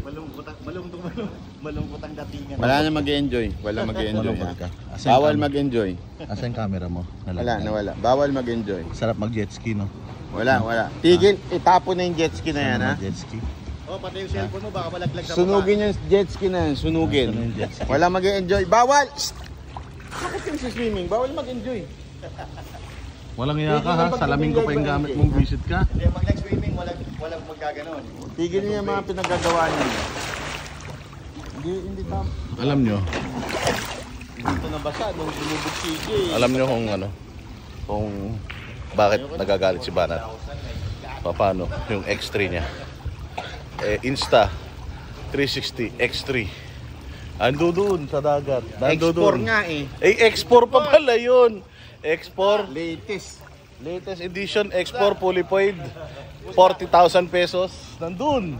Malungkot ang datingan. Wala na mag-enjoy. Wala mag-enjoy. Bawal mag-enjoy. Asan yung camera mo? Wala. Bawal mag-enjoy. Sarap mag-jet ski, no? Wala. Tigil, itapon na yung jet ski na yan, ha? Jet ski. Oh, pati yung cellphone mo, baka malaglag sa Sunugin yung jet ski na yan, sunugin. Wala mag-enjoy. Bawal! Bakit yung sa swimming? Bawal mag-enjoy. Walang iya ka, ha? Salamin ko pa yung gamit mong visit ka. Hindi, pag nag-swimming, walang magkaganon. Tigil niya yung mga pinagagawa niya. Hindi tama. Alam nyo, Dito nabasa nung bumubog si Jay. alam nyo kung bakit nagagalit si Banat. Paano yung X3 niya. Insta 360 X3. Ando doon sa dagat. Export nga eh. X4 pa pala yun. X4. Latest Latest edition X4 fully foiled. 40,000 pesos. Nandun.